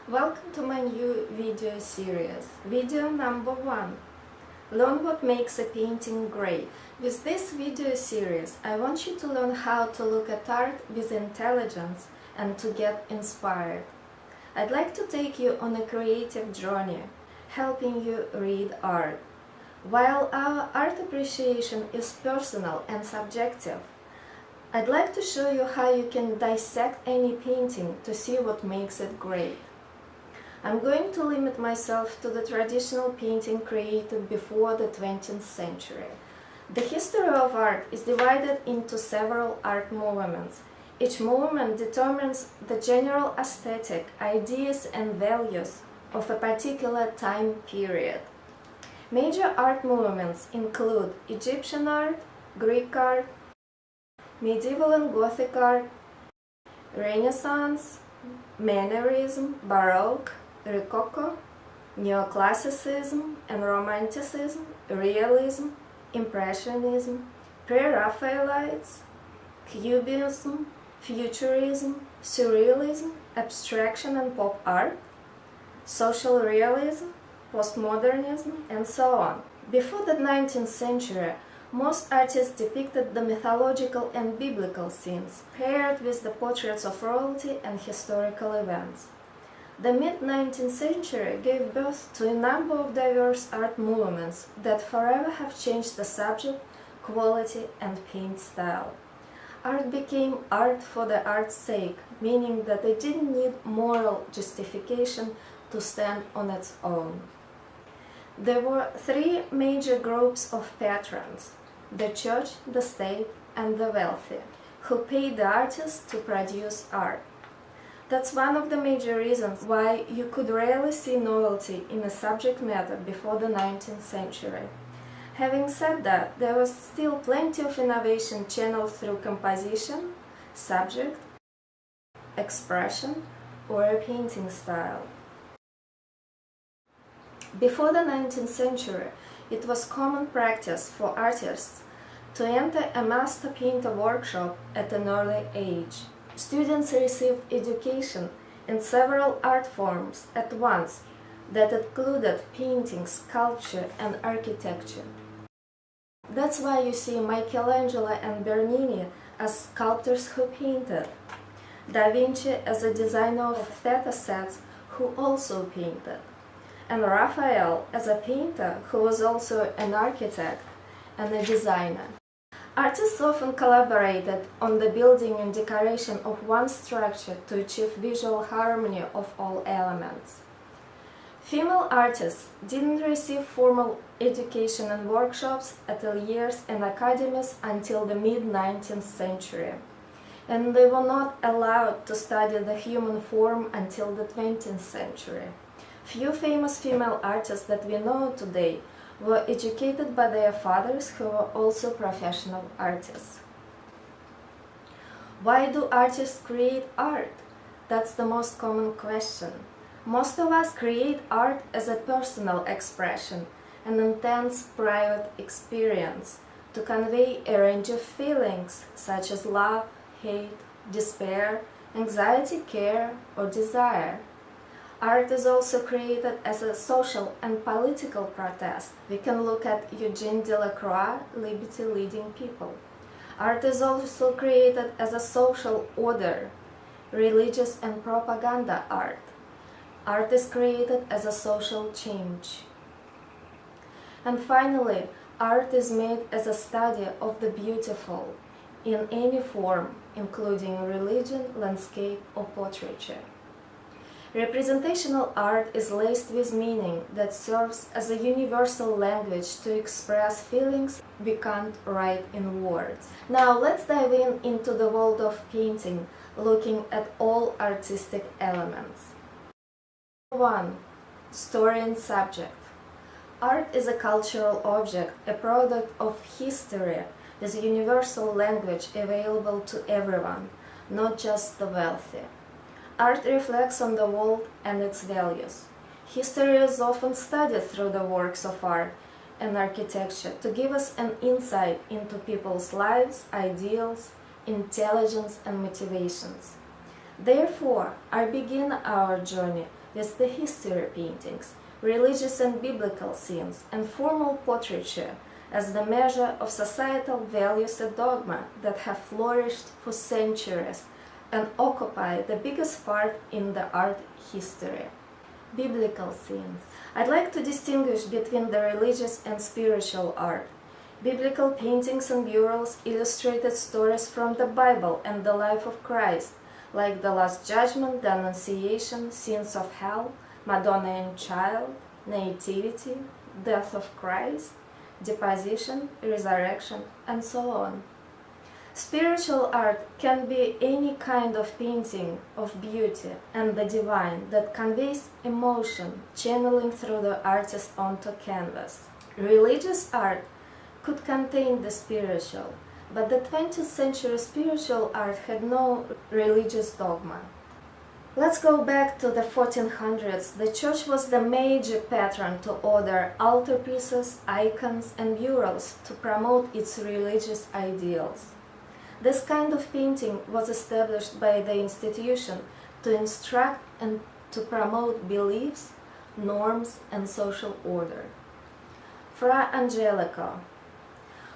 Welcome to my new video series. Video number 1. Learn what makes a painting great. With this video series, I want you to learn how to look at art with intelligence and to get inspired. I'd like to take you on a creative journey, helping you read art. While our art appreciation is personal and subjective, I'd like to show you how you can dissect any painting to see what makes it great. I'm going to limit myself to the traditional painting created before the 20th century. The history of art is divided into several art movements. Each movement determines the general aesthetic, ideas and values of a particular time period. Major art movements include Egyptian art, Greek art, medieval and Gothic art, Renaissance, Mannerism, Baroque, Rococo, Neoclassicism and Romanticism, Realism, Impressionism, Pre-Raphaelites, Cubism, Futurism, Surrealism, Abstraction and Pop Art, Social Realism, Postmodernism, and so on. Before the 19th century, most artists depicted the mythological and biblical scenes, paired with the portraits of royalty and historical events. The mid-19th century gave birth to a number of diverse art movements that forever have changed the subject, quality, and paint style. Art became art for the art's sake, meaning that it didn't need moral justification to stand on its own. There were three major groups of patrons: the church, the state, and the wealthy, who paid the artists to produce art. That's one of the major reasons why you could rarely see novelty in a subject matter before the 19th century. Having said that, there was still plenty of innovation channeled through composition, subject, expression, or a painting style. Before the 19th century, it was common practice for artists to enter a master painter workshop at an early age. Students received education in several art forms at once that included painting, sculpture, and architecture. That's why you see Michelangelo and Bernini as sculptors who painted, Da Vinci as a designer of theater sets who also painted, and Raphael as a painter who was also an architect and a designer. Artists often collaborated on the building and decoration of one structure to achieve visual harmony of all elements. Female artists didn't receive formal education and workshops, ateliers and academies until the mid-19th century, and they were not allowed to study the human form until the 20th century. Few famous female artists that we know today were educated by their fathers who were also professional artists. Why do artists create art? That's the most common question. Most of us create art as a personal expression, an intense private experience, to convey a range of feelings such as love, hate, despair, anxiety, care, or desire. Art is also created as a social and political protest. We can look at Eugene Delacroix, Liberty Leading People. Art is also created as a social order, religious and propaganda art. Art is created as a social change. And finally, art is made as a study of the beautiful in any form, including religion, landscape, or portraiture. Representational art is laced with meaning that serves as a universal language to express feelings we can't write in words. Now let's dive into the world of painting, looking at all artistic elements. 1. Story and subject. Art is a cultural object, a product of history, with a universal language available to everyone, not just the wealthy. Art reflects on the world and its values. History is often studied through the works of art and architecture to give us an insight into people's lives, ideals, intelligence, and motivations. Therefore, I begin our journey with the history paintings, religious and biblical scenes, and formal portraiture as the measure of societal values and dogma that have flourished for centuries and occupy the biggest part in the art history. Biblical scenes. I'd like to distinguish between the religious and spiritual art. Biblical paintings and murals illustrated stories from the Bible and the life of Christ, like the Last Judgment, the Annunciation, scenes of hell, Madonna and Child, Nativity, death of Christ, deposition, resurrection, and so on. Spiritual art can be any kind of painting of beauty and the divine that conveys emotion, channeling through the artist onto canvas. Religious art could contain the spiritual, but the 20th century spiritual art had no religious dogma. Let's go back to the 1400s. The church was the major patron to order altarpieces, icons, and murals to promote its religious ideals. This kind of painting was established by the institution to instruct and to promote beliefs, norms, and social order. Fra Angelico.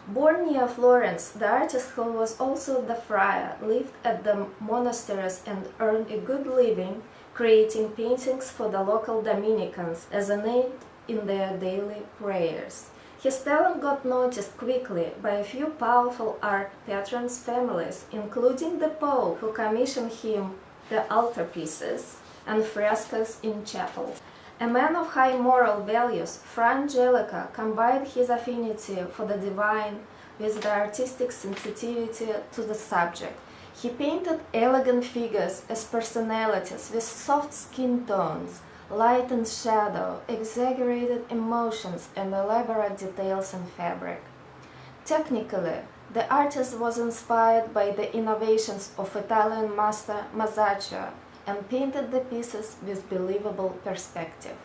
Born near Florence, the artist, who was also the friar, lived at the monasteries and earned a good living creating paintings for the local Dominicans as an aid in their daily prayers. His talent got noticed quickly by a few powerful art patrons' families, including the Pope, who commissioned him the altarpieces and frescoes in chapels. A man of high moral values, Fra Angelico combined his affinity for the divine with the artistic sensitivity to the subject. He painted elegant figures as personalities with soft skin tones, light and shadow, exaggerated emotions, and elaborate details in fabric. Technically, the artist was inspired by the innovations of Italian master Masaccio and painted the pieces with believable perspective.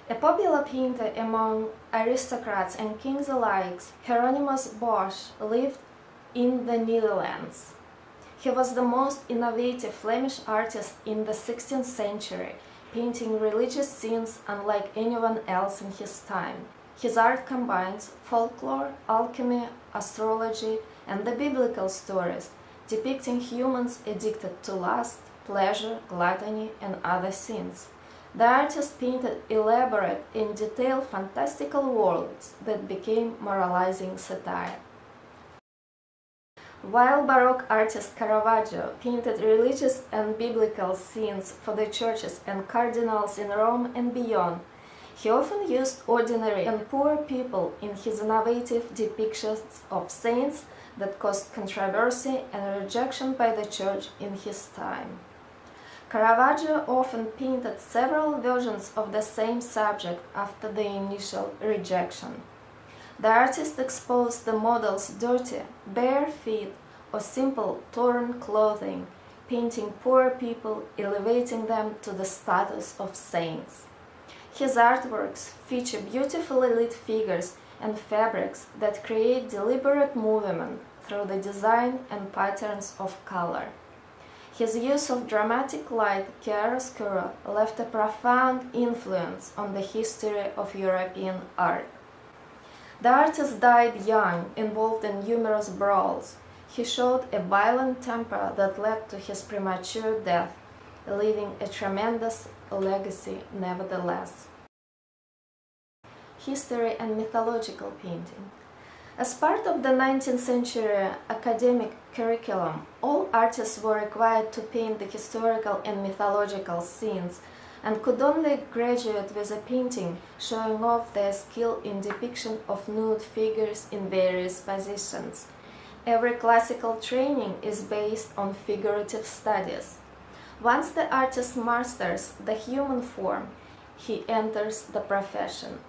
A popular painter among aristocrats and kings alike, Hieronymus Bosch lived in the Netherlands. He was the most innovative Flemish artist in the 16th century, painting religious scenes unlike anyone else in his time. His art combines folklore, alchemy, astrology, and the biblical stories, depicting humans addicted to lust, pleasure, gluttony, and other sins. The artist painted elaborate and detailed fantastical worlds that became moralizing satire. While Baroque artist Caravaggio painted religious and biblical scenes for the churches and cardinals in Rome and beyond, he often used ordinary and poor people in his innovative depictions of saints that caused controversy and rejection by the church in his time. Caravaggio often painted several versions of the same subject after the initial rejection. The artist exposed the models' dirty, bare feet or simple torn clothing, painting poor people, elevating them to the status of saints. His artworks feature beautifully lit figures and fabrics that create deliberate movement through the design and patterns of color. His use of dramatic light chiaroscuro left a profound influence on the history of European art. The artist died young, involved in numerous brawls. He showed a violent temper that led to his premature death, leaving a tremendous legacy nevertheless. History and mythological painting. As part of the 19th century academic curriculum, all artists were required to paint the historical and mythological scenes and could only graduate with a painting showing off their skill in depiction of nude figures in various positions. Every classical training is based on figurative studies. Once the artist masters the human form, he enters the profession.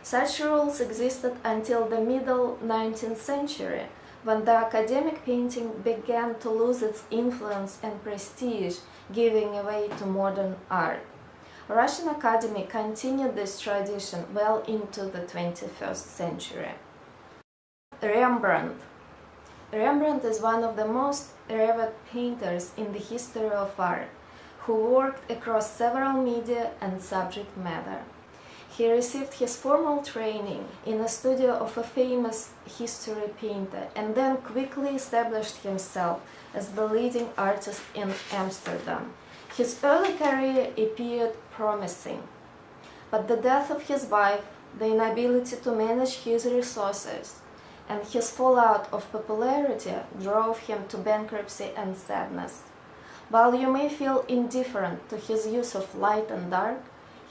Such rules existed until the middle 19th century, when the academic painting began to lose its influence and prestige, giving way to modern art. Russian Academy continued this tradition well into the 21st century. Rembrandt. Rembrandt is one of the most revered painters in the history of art, who worked across several media and subject matter. He received his formal training in a studio of a famous history painter and then quickly established himself as the leading artist in Amsterdam. His early career appeared promising, but the death of his wife, the inability to manage his resources, and his fallout of popularity drove him to bankruptcy and sadness. While you may feel indifferent to his use of light and dark,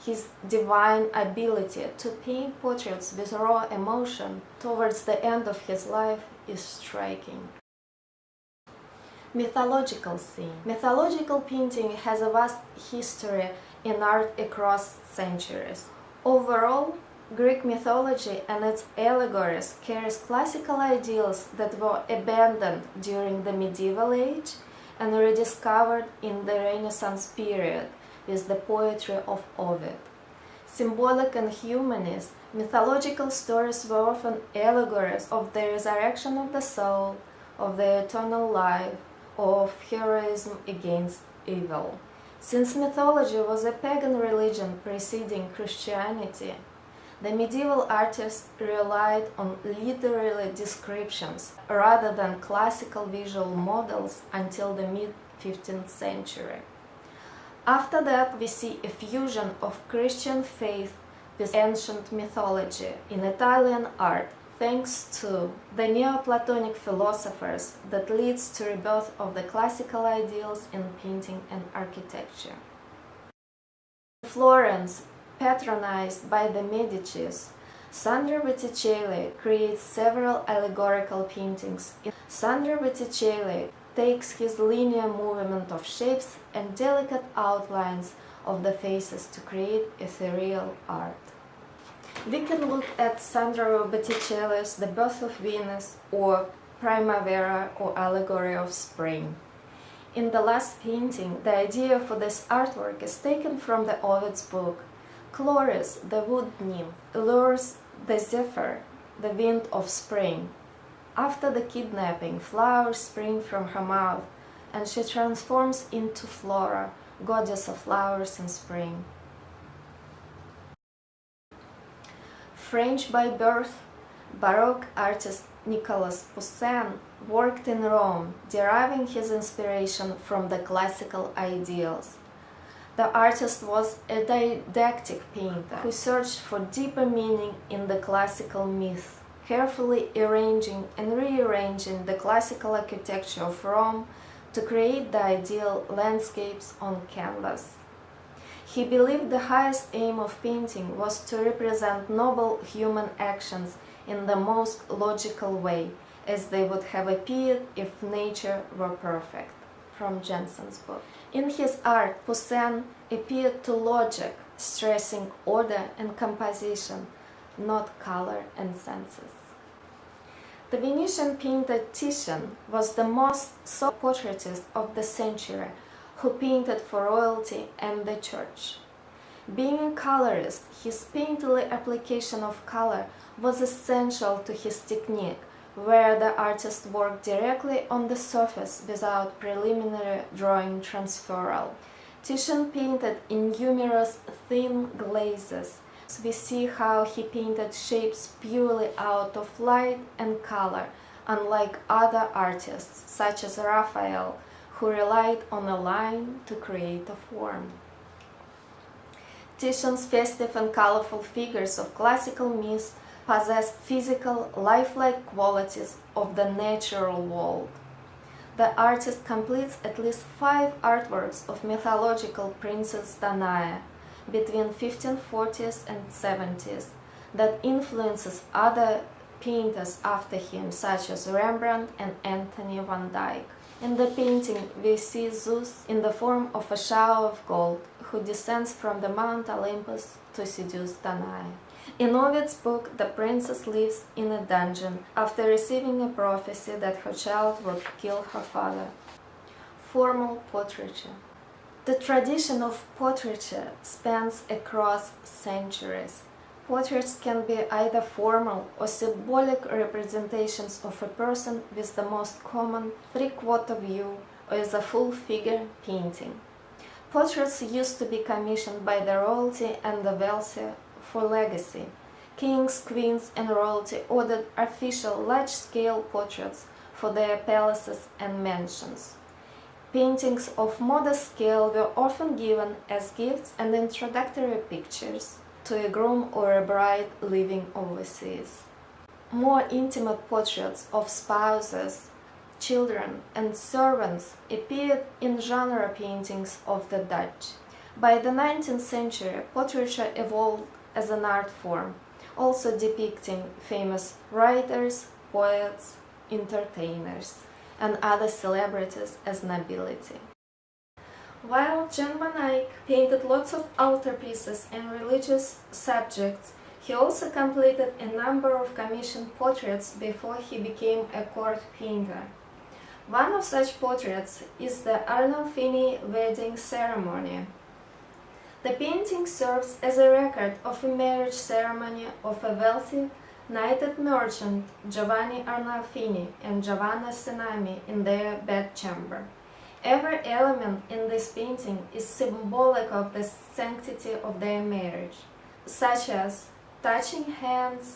his divine ability to paint portraits with raw emotion towards the end of his life is striking. Mythological scene. Mythological painting has a vast history in art across centuries. Overall, Greek mythology and its allegories carries classical ideals that were abandoned during the medieval age and rediscovered in the Renaissance period with the poetry of Ovid. Symbolic and humanist, mythological stories were often allegories of the resurrection of the soul, of the eternal life, or of heroism against evil. Since mythology was a pagan religion preceding Christianity, the medieval artists relied on literary descriptions rather than classical visual models until the mid-15th century. After that, we see a fusion of Christian faith with ancient mythology in Italian art, thanks to the Neoplatonic philosophers that leads to rebirth of the classical ideals in painting and architecture. Florence, patronized by the Medicis, Sandro Botticelli creates several allegorical paintings. Sandro Botticelli takes his linear movement of shapes and delicate outlines of the faces to create ethereal art. We can look at Sandro Botticelli's The Birth of Venus or Primavera or Allegory of Spring. In the last painting, the idea for this artwork is taken from the Ovid's book. Chloris, the wood nymph, lures the zephyr, the wind of spring. After the kidnapping, flowers spring from her mouth, and she transforms into Flora, goddess of flowers and spring. French by birth, Baroque artist Nicolas Poussin worked in Rome, deriving his inspiration from the classical ideals. The artist was a didactic painter who searched for deeper meaning in the classical myth, carefully arranging and rearranging the classical architecture of Rome to create the ideal landscapes on canvas. He believed the highest aim of painting was to represent noble human actions in the most logical way, as they would have appeared if nature were perfect. From Jensen's book. In his art, Poussin appealed to logic, stressing order and composition, not color and senses. The Venetian painter Titian was the most sought portraitist of the century, who painted for royalty and the church. Being a colorist, his painterly application of color was essential to his technique, where the artist worked directly on the surface without preliminary drawing transferal. Titian painted in numerous thin glazes. We see how he painted shapes purely out of light and color, unlike other artists such as Raphael, who relied on a line to create a form. Titian's festive and colorful figures of classical myths possess physical, lifelike qualities of the natural world. The artist completes at least 5 artworks of mythological Princess Danae between 1540s and 70s that influences other painters after him, such as Rembrandt and Anthony van Dyck. In the painting, we see Zeus in the form of a shower of gold, who descends from the Mount Olympus to seduce Danae. In Ovid's book, the princess lives in a dungeon after receiving a prophecy that her child would kill her father. Formal portraiture. The tradition of portraiture spans across centuries. Portraits can be either formal or symbolic representations of a person with the most common three-quarter view or as a full figure painting. Portraits used to be commissioned by the royalty and the wealthy for legacy. Kings, queens, and royalty ordered official large-scale portraits for their palaces and mansions. Paintings of modest scale were often given as gifts and introductory pictures to a groom or a bride living overseas. More intimate portraits of spouses, children, and servants appeared in genre paintings of the Dutch. By the 19th century, portraiture evolved as an art form, also depicting famous writers, poets, entertainers, and other celebrities as nobility. While Jan van Eyck painted lots of altarpieces and religious subjects, he also completed a number of commissioned portraits before he became a court painter. One of such portraits is the Arnolfini wedding ceremony. The painting serves as a record of a marriage ceremony of a wealthy, knighted merchant, Giovanni Arnolfini and Giovanna Senami, in their bedchamber. Every element in this painting is symbolic of the sanctity of their marriage, such as touching hands,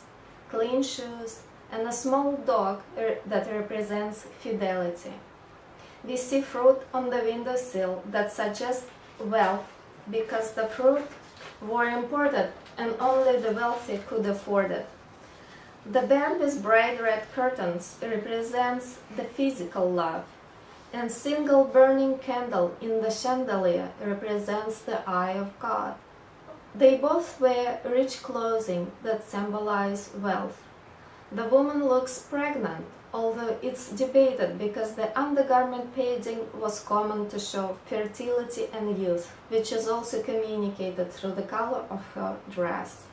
clean shoes, and a small dog that represents fidelity. We see fruit on the windowsill that suggests wealth because the fruit were imported and only the wealthy could afford it. The bed with bright red curtains represents the physical love, and single burning candle in the chandelier represents the eye of God. They both wear rich clothing that symbolize wealth. The woman looks pregnant, although it's debated because the undergarment padding was common to show fertility and youth, which is also communicated through the color of her dress.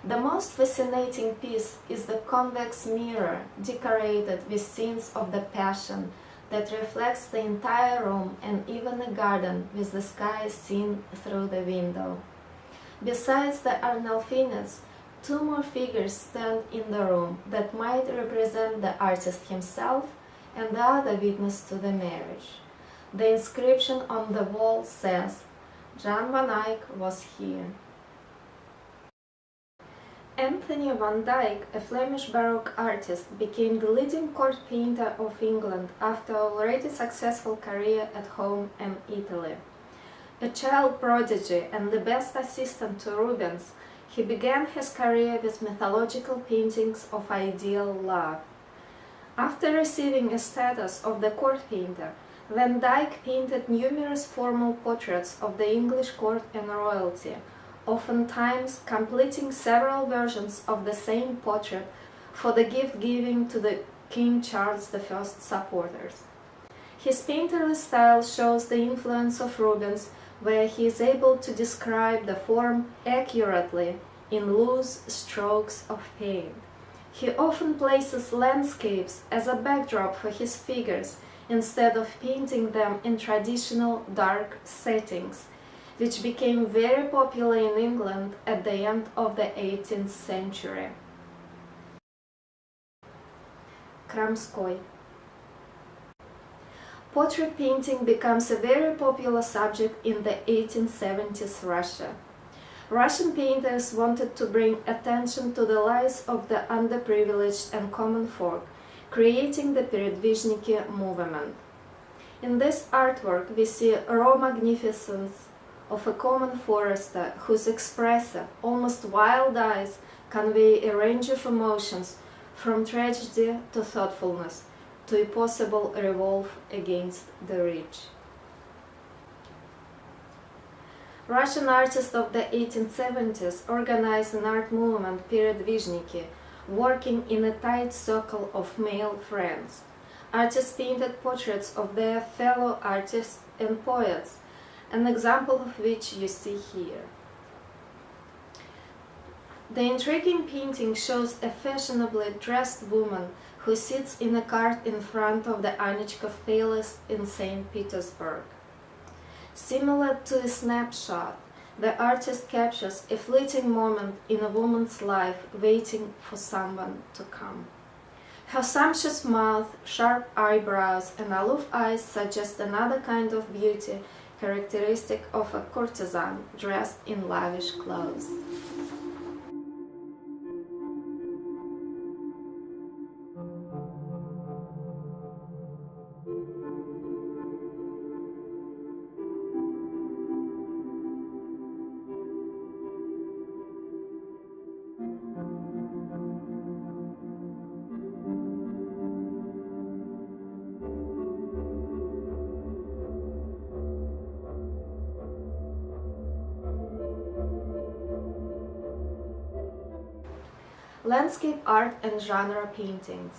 The most fascinating piece is the convex mirror decorated with scenes of the Passion that reflects the entire room and even a garden with the sky seen through the window. Besides the Arnolfinis, two more figures stand in the room that might represent the artist himself and the other witness to the marriage. The inscription on the wall says, "Jan van Eyck was here." Anthony van Dyck, a Flemish Baroque artist, became the leading court painter of England after an already successful career at home and Italy. A child prodigy and the best assistant to Rubens, he began his career with mythological paintings of ideal love. After receiving a status of the court painter, Van Dyck painted numerous formal portraits of the English court and royalty, oftentimes completing several versions of the same portrait for the gift-giving to the King Charles I's supporters. His painterly style shows the influence of Rubens, where he is able to describe the form accurately in loose strokes of paint. He often places landscapes as a backdrop for his figures instead of painting them in traditional dark settings, which became very popular in England at the end of the 18th century. Kramskoy. Portrait painting becomes a very popular subject in the 1870s Russia. Russian painters wanted to bring attention to the lives of the underprivileged and common folk, creating the Peredvizhniki movement. In this artwork we see raw magnificence of a common forester whose expressive, almost wild eyes convey a range of emotions from tragedy to thoughtfulness to a possible revolt against the rich. Russian artists of the 1870s organized an art movement, Peredvizhniki, working in a tight circle of male friends. Artists painted portraits of their fellow artists and poets, an example of which you see here. The intriguing painting shows a fashionably dressed woman who sits in a cart in front of the Anichkov Palace in St. Petersburg. Similar to a snapshot, The artist captures a fleeting moment in a woman's life waiting for someone to come. Her sumptuous mouth, sharp eyebrows, and aloof eyes suggest another kind of beauty characteristic of a courtesan dressed in lavish clothes. Landscape art and genre paintings.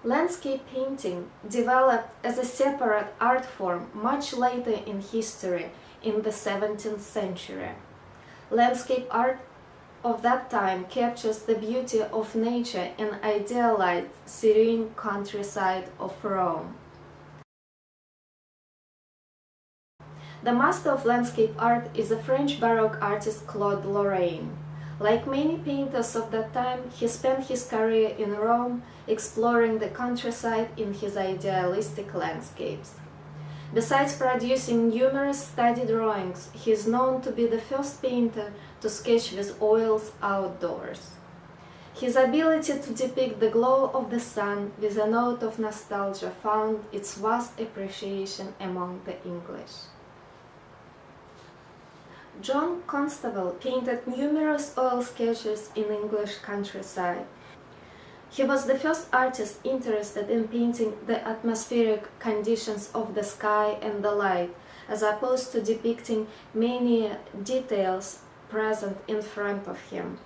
Landscape painting developed as a separate art form much later in history, in the 17th century. Landscape art of that time captures the beauty of nature and idealized serene countryside of Rome. The master of landscape art is the French Baroque artist Claude Lorraine. Like many painters of that time, he spent his career in Rome exploring the countryside in his idealistic landscapes. Besides producing numerous study drawings, he is known to be the first painter to sketch with oils outdoors. His ability to depict the glow of the sun with a note of nostalgia found its vast appreciation among the English. John Constable painted numerous oil sketches in English countryside. He was the first artist interested in painting the atmospheric conditions of the sky and the light, as opposed to depicting many details present in front of him.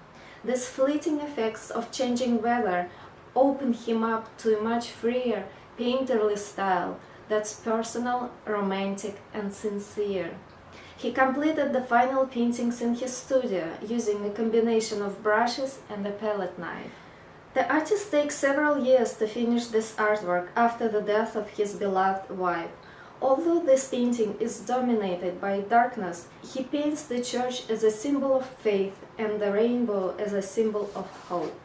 These fleeting effects of changing weather opened him up to a much freer, painterly style that's personal, romantic, and sincere. He completed the final paintings in his studio using a combination of brushes and a palette knife. The artist takes several years to finish this artwork after the death of his beloved wife. Although this painting is dominated by darkness, he paints the church as a symbol of faith and the rainbow as a symbol of hope.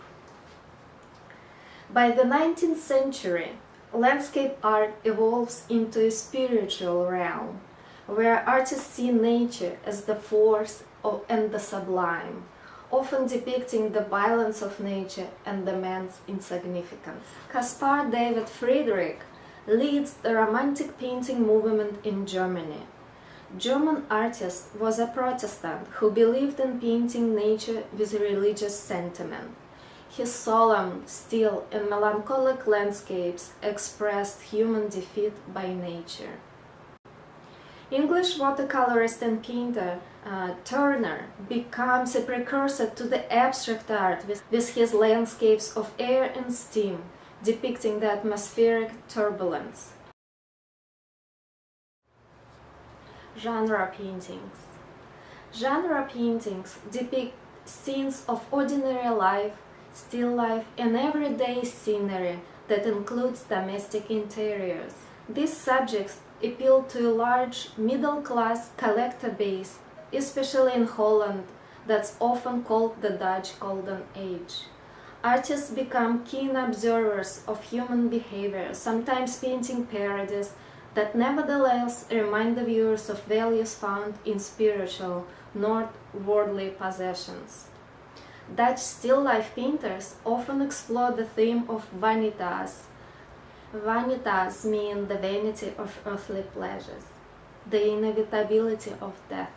By the 19th century, landscape art evolves into a spiritual realm, where artists see nature as the force and the sublime, often depicting the violence of nature and the man's insignificance. Caspar David Friedrich leads the Romantic painting movement in Germany. German artist was a Protestant who believed in painting nature with religious sentiment. His solemn, still, and melancholic landscapes expressed human defeat by nature. English watercolorist and painter Turner becomes a precursor to the abstract art with his landscapes of air and steam, depicting the atmospheric turbulence. Genre paintings. Genre paintings depict scenes of ordinary life, still life, and everyday scenery that includes domestic interiors. These subjects appeal to a large middle-class collector base, especially in Holland, that's often called the Dutch Golden Age. Artists become keen observers of human behavior, sometimes painting parodies that nevertheless remind the viewers of values found in spiritual, not worldly possessions. Dutch still-life painters often explore the theme of vanitas. Vanitas mean the vanity of earthly pleasures, the inevitability of death.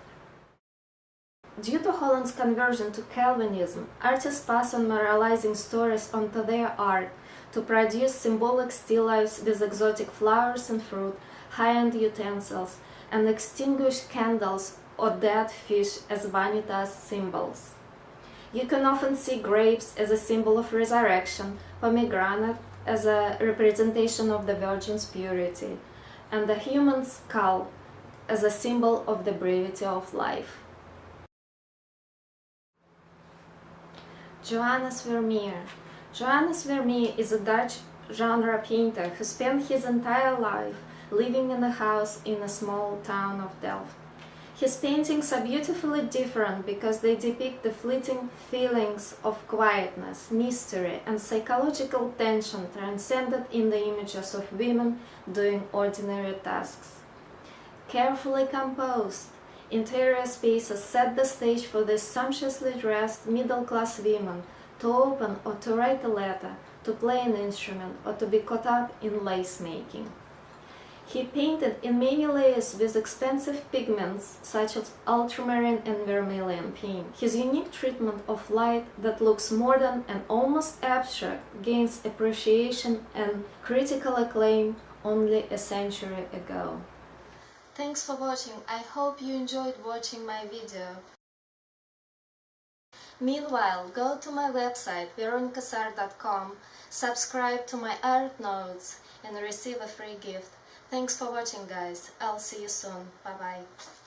Due to Holland's conversion to Calvinism, artists pass on moralizing stories onto their art to produce symbolic still lifes with exotic flowers and fruit, high-end utensils, and extinguished candles or dead fish as vanitas symbols. You can often see grapes as a symbol of resurrection, pomegranate as a representation of the Virgin's purity, and the human skull as a symbol of the brevity of life. Johannes Vermeer. Johannes Vermeer is a Dutch genre painter who spent his entire life living in a house in a small town of Delft. His paintings are beautifully different because they depict the fleeting feelings of quietness, mystery, and psychological tension transcended in the images of women doing ordinary tasks. Carefully composed interior spaces set the stage for these sumptuously dressed middle-class women to open or to write a letter, to play an instrument, or to be caught up in lace-making. He painted in many layers with expensive pigments such as ultramarine and vermilion paint. His unique treatment of light that looks modern and almost abstract gains appreciation and critical acclaim only a century ago. Thanks for watching. I hope you enjoyed watching my video. Meanwhile, go to my website veronicasart.com, subscribe to my art notes and receive a free gift. Thanks for watching, guys. I'll see you soon. Bye bye.